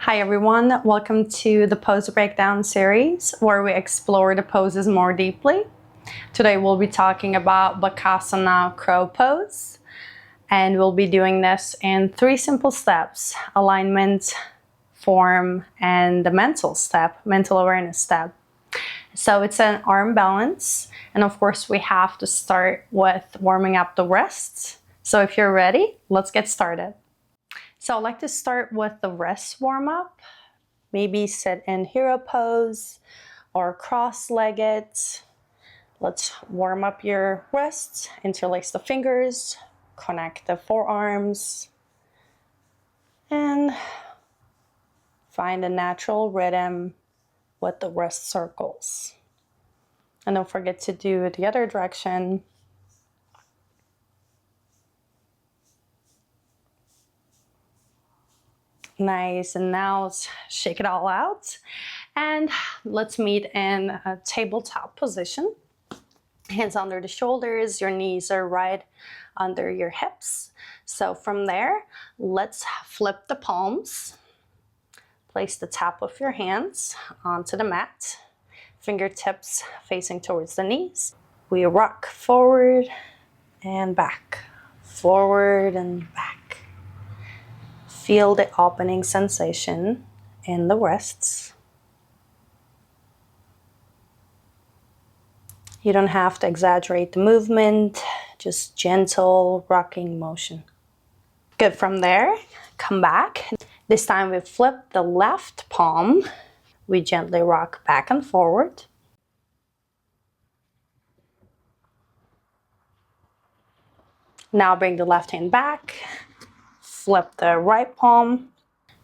Hi everyone, welcome to the pose breakdown series where we explore the poses more deeply. Today we'll be talking about Bakasana crow pose, and we'll be doing this in 3 simple steps: alignment, form, and the mental awareness step. So it's an arm balance, and of course we have to start with warming up the wrists. So if you're ready, let's get started. So I'd like to start with the wrist warm up. Maybe sit in hero pose or cross-legged. Let's warm up your wrists, interlace the fingers, connect the forearms, and find a natural rhythm with the wrist circles. And don't forget to do the other direction. Nice, and now let's shake it all out and let's meet in a tabletop position. Hands under the shoulders, your knees are right under your hips. So from there, let's flip the palms. Place the top of your hands onto the mat, fingertips facing towards the knees. We rock forward and back, forward and back. Feel the opening sensation in the wrists. You don't have to exaggerate the movement, just gentle rocking motion. Good. From there, come back. This time we flip the left palm. We gently rock back and forward. Now bring the left hand back. Flip the right palm,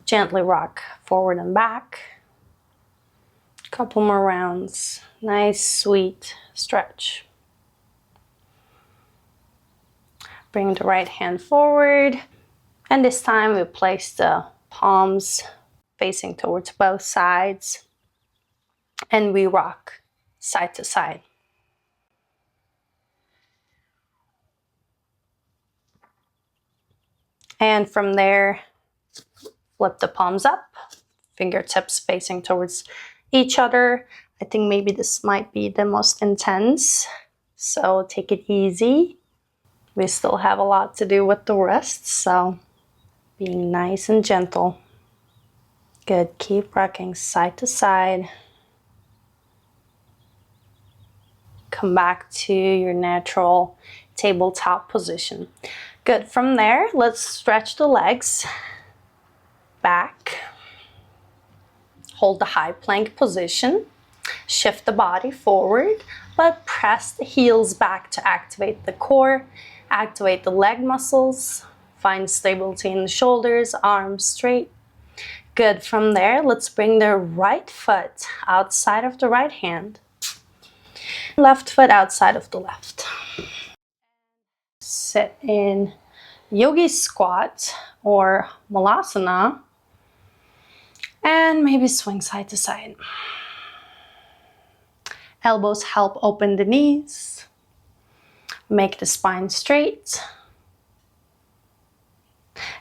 gently rock forward and back. Couple more rounds. Nice, sweet stretch. Bring the right hand forward, and this time we place the palms facing towards both sides, and we rock side to side. And from there, flip the palms up, fingertips facing towards each other. I think maybe this might be the most intense, so take it easy. We still have a lot to do with the wrists, so being nice and gentle. Good, keep rocking side to side. Come back to your natural tabletop position. Good. From there, let's stretch the legs back. Hold the high plank position. Shift the body forward, but press the heels back to activate the core, activate the leg muscles, find stability in the shoulders, arms straight. Good. From there, let's bring the right foot outside of the right hand. Left foot outside of the left. Sit in yogi squat or malasana and maybe swing side to side. Elbows help open the knees, make the spine straight.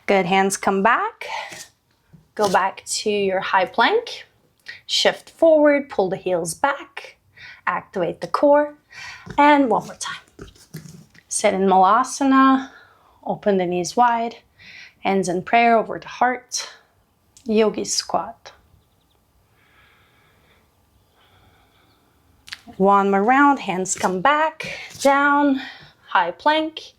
Good. Hands come back. Go back to your high plank. Shift forward, pull the heels back, activate the core, and one more time. Sit in malasana, open the knees wide, hands in prayer over the heart, yogi squat. One more round, hands come back, down, high plank.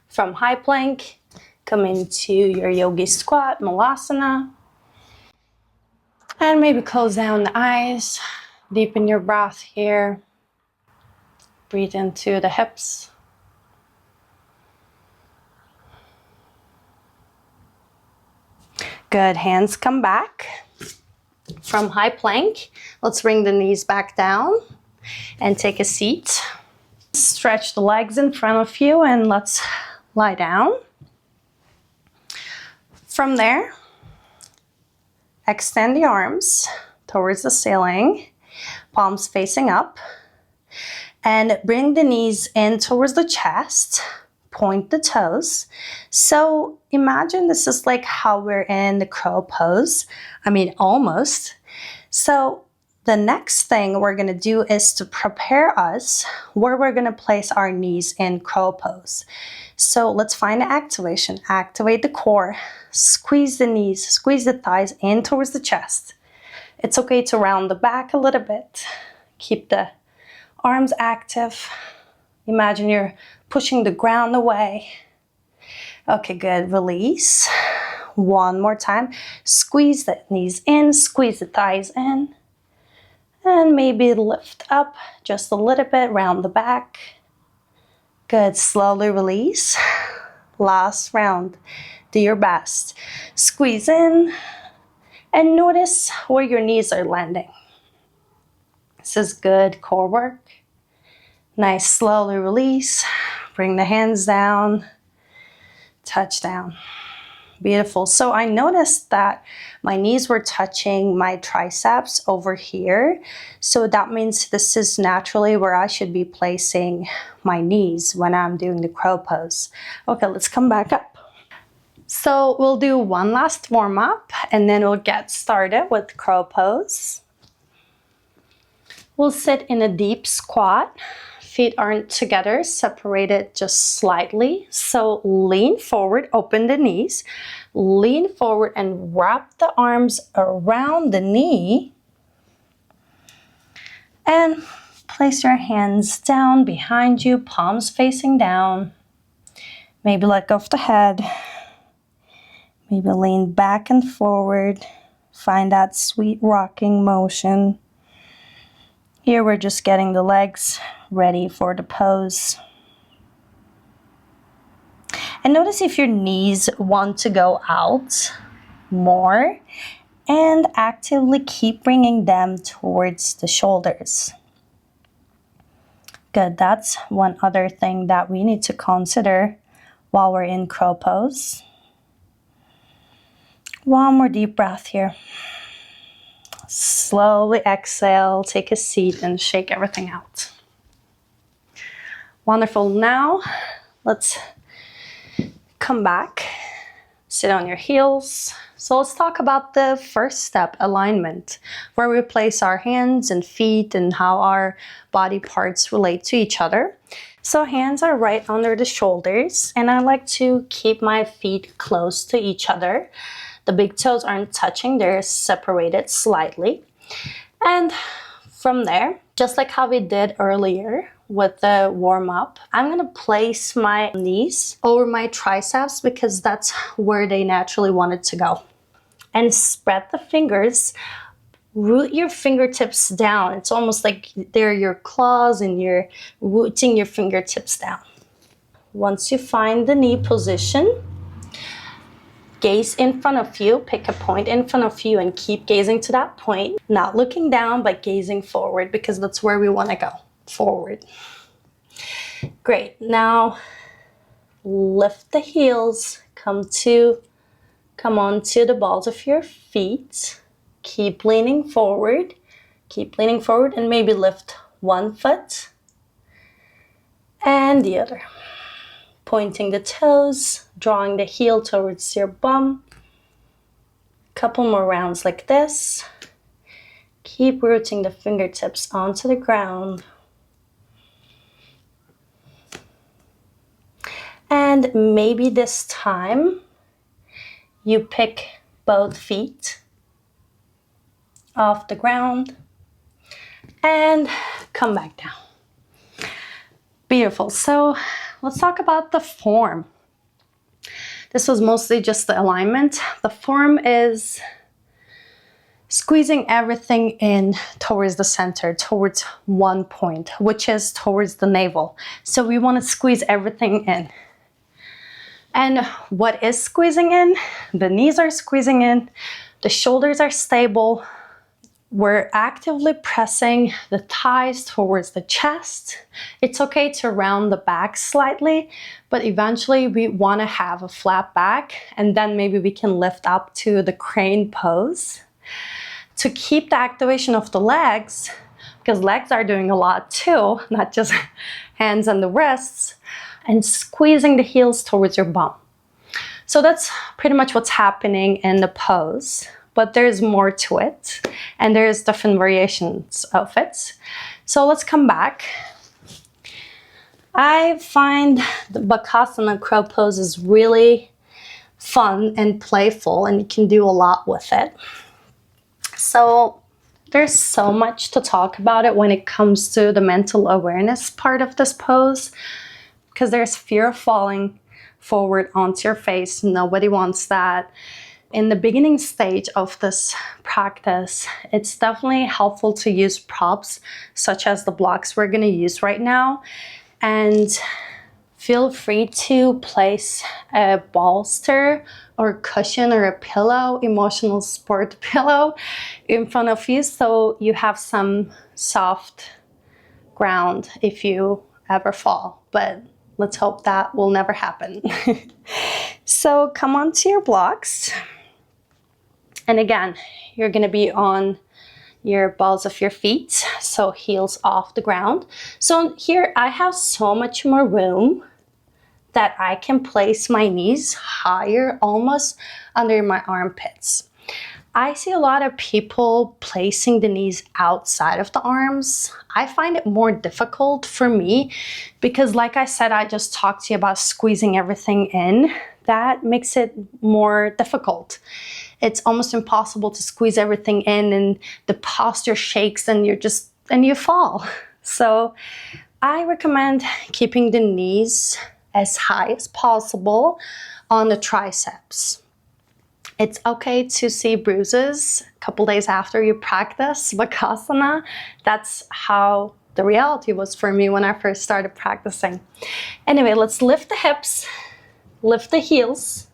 From high plank, come into your yogi squat, malasana. And maybe close down the eyes, deepen your breath here. Breathe into the hips. Good. Hands come back. From high plank, let's bring the knees back down and take a seat. Stretch the legs in front of you and let's lie down. From there, extend the arms towards the ceiling, palms facing up, and bring the knees in towards the chest. point the toes. So imagine this is like how we're in the crow pose. I mean, almost. So the next thing we're going to do is to prepare us where we're going to place our knees in crow pose. So let's find the activation. Activate the core, squeeze the knees, squeeze the thighs in towards the chest. It's okay to round the back a little bit. Keep the arms active. Imagine you're pushing the ground away. Okay, good. Release. One more time. Squeeze the knees in, squeeze the thighs in. And maybe lift up just a little bit, round the back. Good. Slowly release. Last round. Do your best. Squeeze in and notice where your knees are landing. This is good core work. Nice. Slowly release. Bring the hands down. Touch down. Beautiful. So I noticed that my knees were touching my triceps over here. So that means this is naturally where I should be placing my knees when I'm doing the crow pose. Okay, let's come back up. So we'll do one last warm up and then we'll get started with crow pose. We'll sit in a deep squat. Feet aren't together, separated just slightly. So lean forward, open the knees, lean forward and wrap the arms around the knee. And place your hands down behind you, palms facing down. Maybe let go of the head. Maybe lean back and forward. Find that sweet rocking motion. Here we're just getting the legs ready for the pose. And notice if your knees want to go out more and actively keep bringing them towards the shoulders. Good, that's one other thing that we need to consider while we're in crow pose. One more deep breath here. Slowly exhale, take a seat and shake everything out. Wonderful. Now let's come back, sit on your heels. So let's talk about the first step, alignment, where we place our hands and feet and how our body parts relate to each other. So hands are right under the shoulders and I like to keep my feet close to each other. The big toes aren't touching, they're separated slightly. And from there, just like how we did earlier with the warm up, I'm gonna place my knees over my triceps because that's where they naturally wanted to go. And spread the fingers, root your fingertips down. It's almost like they're your claws and you're rooting your fingertips down. Once you find the knee position, gaze in front of you, pick a point in front of you and keep gazing to that point. Not looking down, but gazing forward because that's where we want to go, forward. Great, now lift the heels, come onto the balls of your feet. Keep leaning forward and maybe lift one foot and the other. Pointing the toes, drawing the heel towards your bum. Couple more rounds like this. Keep rooting the fingertips onto the ground. And maybe this time you pick both feet off the ground and come back down. Beautiful. So let's talk about the form. This was mostly just the alignment. The form is squeezing everything in towards the center, towards one point, which is towards the navel. So we want to squeeze everything in. And what is squeezing in? The knees are squeezing in, the shoulders are stable. We're actively pressing the thighs towards the chest. It's okay to round the back slightly, but eventually we want to have a flat back and then maybe we can lift up to the crane pose. To keep the activation of the legs, because legs are doing a lot too, not just hands and the wrists, and squeezing the heels towards your bum. So that's pretty much what's happening in the pose, but there's more to it and there's different variations of it. So let's come back. I find the Bakasana crow pose is really fun and playful, and you can do a lot with it. So there's so much to talk about it when it comes to the mental awareness part of this pose, because there's fear of falling forward onto your face. Nobody wants that. In the beginning stage of this practice, it's definitely helpful to use props such as the blocks we're going to use right now. And feel free to place a bolster or cushion or a pillow, emotional support pillow in front of you so you have some soft ground if you ever fall. But let's hope that will never happen. So come onto your blocks. And again, you're going to be on your balls of your feet, so heels off the ground. So here I have so much more room that I can place my knees higher, almost under my armpits. I see a lot of people placing the knees outside of the arms. I find it more difficult for me because, like I said, I just talked to you about squeezing everything in. That makes it more difficult. It's almost impossible to squeeze everything in and the posture shakes and you fall. So I recommend keeping the knees as high as possible on the triceps. It's okay to see bruises a couple days after you practice Bakasana. That's how the reality was for me when I first started practicing. Anyway, let's lift the hips, lift the heels,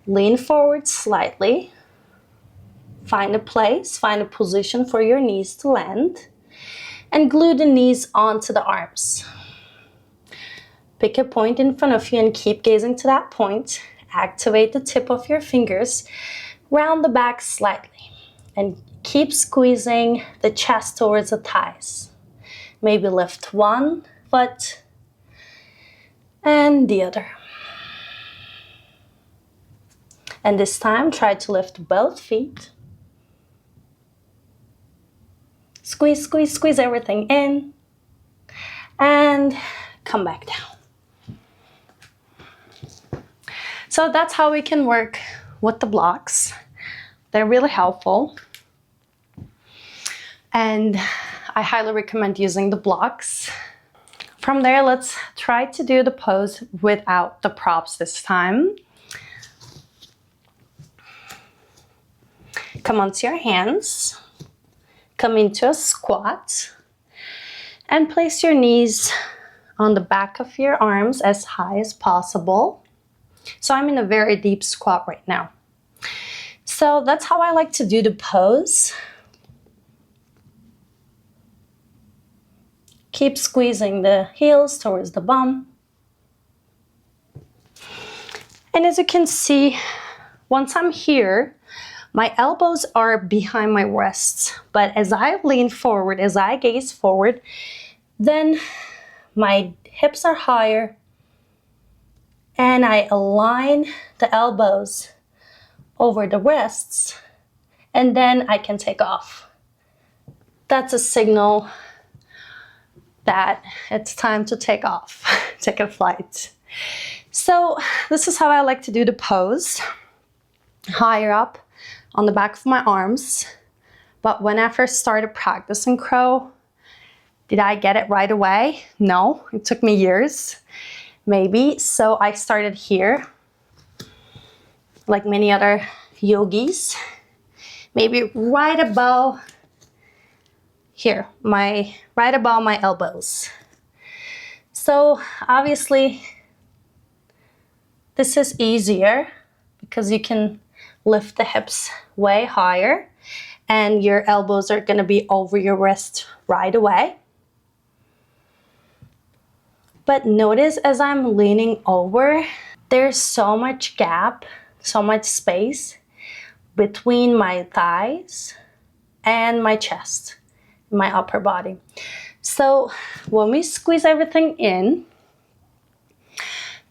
lean forward slightly, find a place, find a position for your knees to land, and glue the knees onto the arms. Pick a point in front of you and keep gazing to that point. Activate the tip of your fingers, round the back slightly, and keep squeezing the chest towards the thighs. Maybe lift one foot and the other. And this time, try to lift both feet. Squeeze, squeeze, squeeze everything in, and come back down. So that's how we can work with the blocks. They're really helpful. And I highly recommend using the blocks. From there, let's try to do the pose without the props this time. Come onto your hands. Come into a squat. And place your knees on the back of your arms as high as possible. So I'm in a very deep squat right now. So that's how I like to do the pose. Keep squeezing the heels towards the bum. And as you can see, once I'm here, my elbows are behind my wrists. But as I lean forward, as I gaze forward, then my hips are higher. And I align the elbows over the wrists, and then I can take off. That's a signal that it's time to take off, take a flight. So this is how I like to do the pose. Higher up on the back of my arms. But when I first started practicing crow, did I get it right away? No, it took me years. Maybe. So I started here, like many other yogis, maybe right above here, right above my elbows. So obviously this is easier because you can lift the hips way higher and your elbows are going to be over your wrist right away. But notice as I'm leaning over, there's so much gap, so much space between my thighs and my chest, my upper body. So when we squeeze everything in,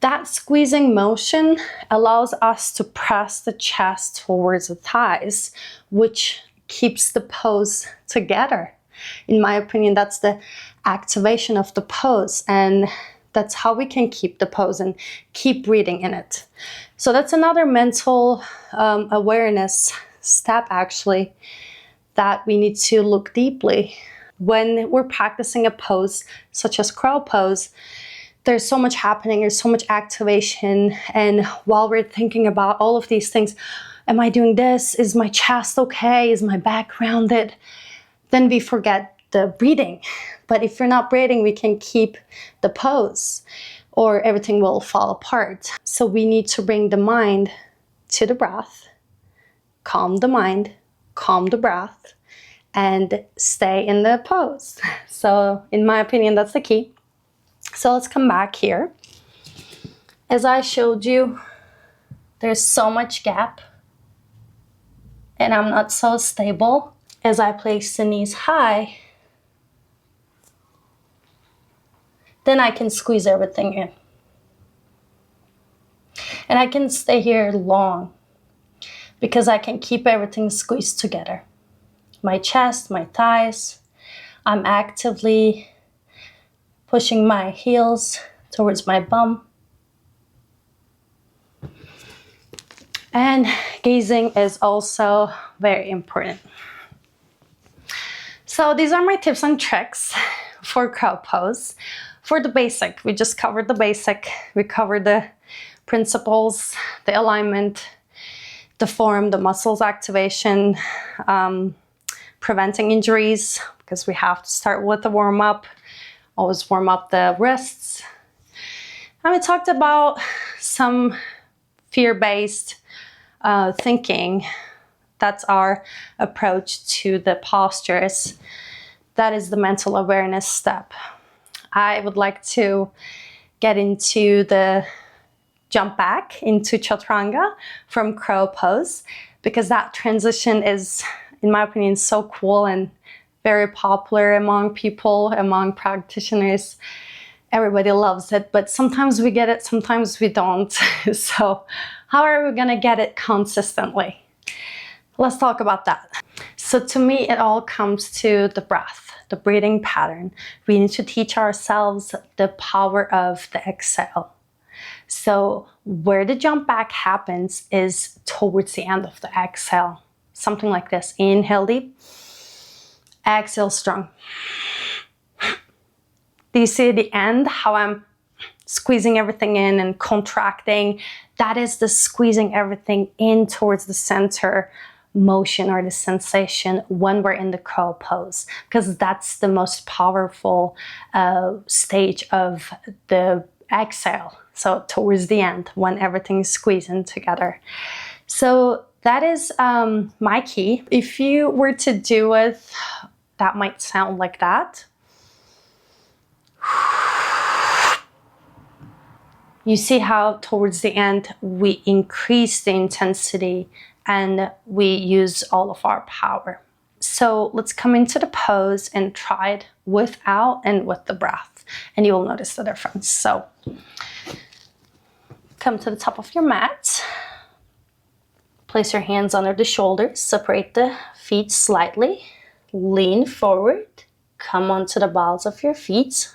That squeezing motion allows us to press the chest towards the thighs, which keeps the pose together. In my opinion, that's the activation of the pose, and that's how we can keep the pose and keep breathing in it. So that's another mental awareness step, actually, that we need to look deeply. When we're practicing a pose such as crow pose, there's so much happening, there's so much activation, and while we're thinking about all of these things, am I doing this? Is my chest okay? Is my back rounded? Then we forget the breathing. But if you're not breathing, we can keep the pose, or everything will fall apart. So we need to bring the mind to the breath, calm the mind, calm the breath, and stay in the pose. So in my opinion, that's the key. So let's come back here. As I showed you, there's so much gap, and I'm not so stable. As I place the knees high, then I can squeeze everything in. And I can stay here long because I can keep everything squeezed together. My chest, my thighs, I'm actively pushing my heels towards my bum. And gazing is also very important. So these are my tips and tricks for crow pose. For the basic, we just covered the basic. We covered the principles, the alignment, the form, the muscles activation, preventing injuries, because we have to start with the warm-up. Always warm up the wrists. And we talked about some fear-based thinking. That's our approach to the postures. That is the mental awareness step. I would like to get into the jump back into Chaturanga from crow pose, because that transition is, in my opinion, so cool and very popular among people, among practitioners. Everybody loves it, but sometimes we get it, sometimes we don't. So how are we gonna get it consistently? Let's talk about that. So to me, it all comes to the breath, the breathing pattern. We need to teach ourselves the power of the exhale. So where the jump back happens is towards the end of the exhale. Something like this. Inhale deep, exhale strong. Do you see the end, how I'm squeezing everything in and contracting? That is the squeezing everything in towards the center motion or the sensation when we're in the crow pose, because that's the most powerful stage of the exhale. So towards the end, when everything's squeezing together. So that is my key. If you were to do it, that might sound like that. You see how towards the end we increase the intensity and we use all of our power. So let's come into the pose and try it without and with the breath, and you will notice the difference. So come to the top of your mat. Place your hands under the shoulders, separate the feet slightly, lean forward, come onto the balls of your feet,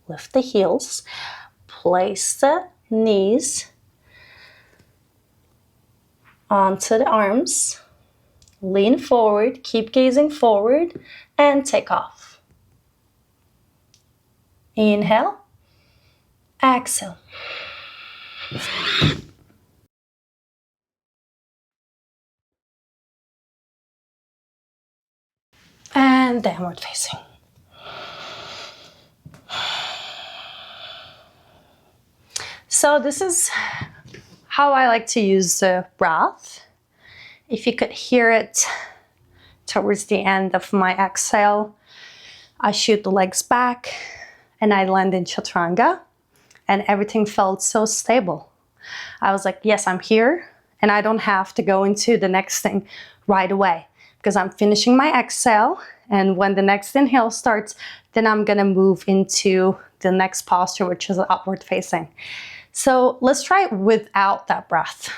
lift the heels, place the knees onto the arms, lean forward, keep gazing forward, and take off. Inhale, exhale. And downward facing. So this is how I like to use the breath. If you could hear it towards the end of my exhale, I shoot the legs back and I land in Chaturanga, and everything felt so stable. I was like, yes, I'm here, and I don't have to go into the next thing right away, because I'm finishing my exhale, and when the next inhale starts, then I'm gonna move into the next posture, which is upward facing. So let's try it without that breath.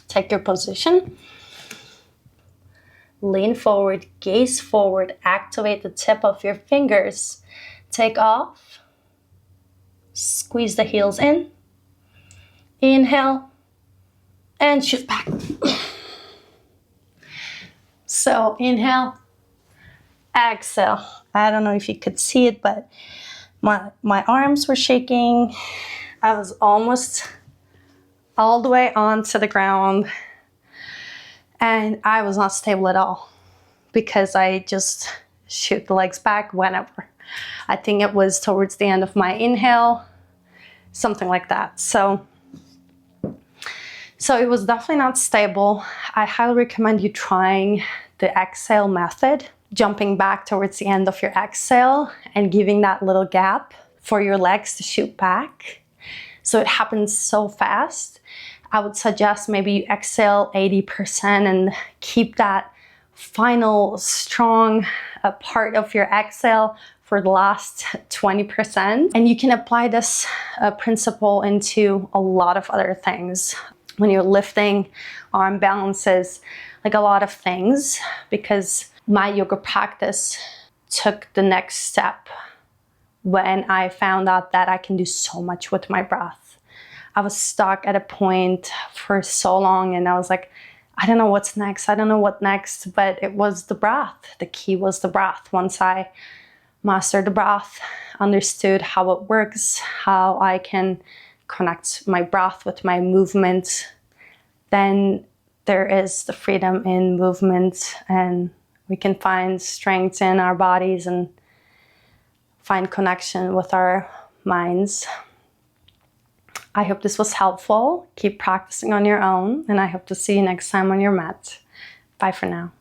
Take your position. Lean forward, gaze forward, activate the tip of your fingers. Take off. Squeeze the heels in. Inhale and shoot back. So inhale, exhale. I don't know if you could see it, but my arms were shaking. I was almost all the way onto the ground, and I was not stable at all because I just shoot the legs back whenever. I think it was towards the end of my inhale, something like that. So it was definitely not stable. I highly recommend you trying the exhale method, jumping back towards the end of your exhale and giving that little gap for your legs to shoot back. So it happens so fast. I would suggest maybe you exhale 80% and keep that final strong part of your exhale for the last 20%. And you can apply this principle into a lot of other things. When you're lifting, arm balances, like a lot of things, because my yoga practice took the next step when I found out that I can do so much with my breath. I was stuck at a point for so long and I was like, I don't know what's next. I don't know what next, but it was the breath. The key was the breath. Once I mastered the breath, understood how it works, how I can connect my breath with my movement, then there is the freedom in movement and we can find strength in our bodies and find connection with our minds. I hope this was helpful. Keep practicing on your own, and I hope to see you next time on your mat. Bye for now.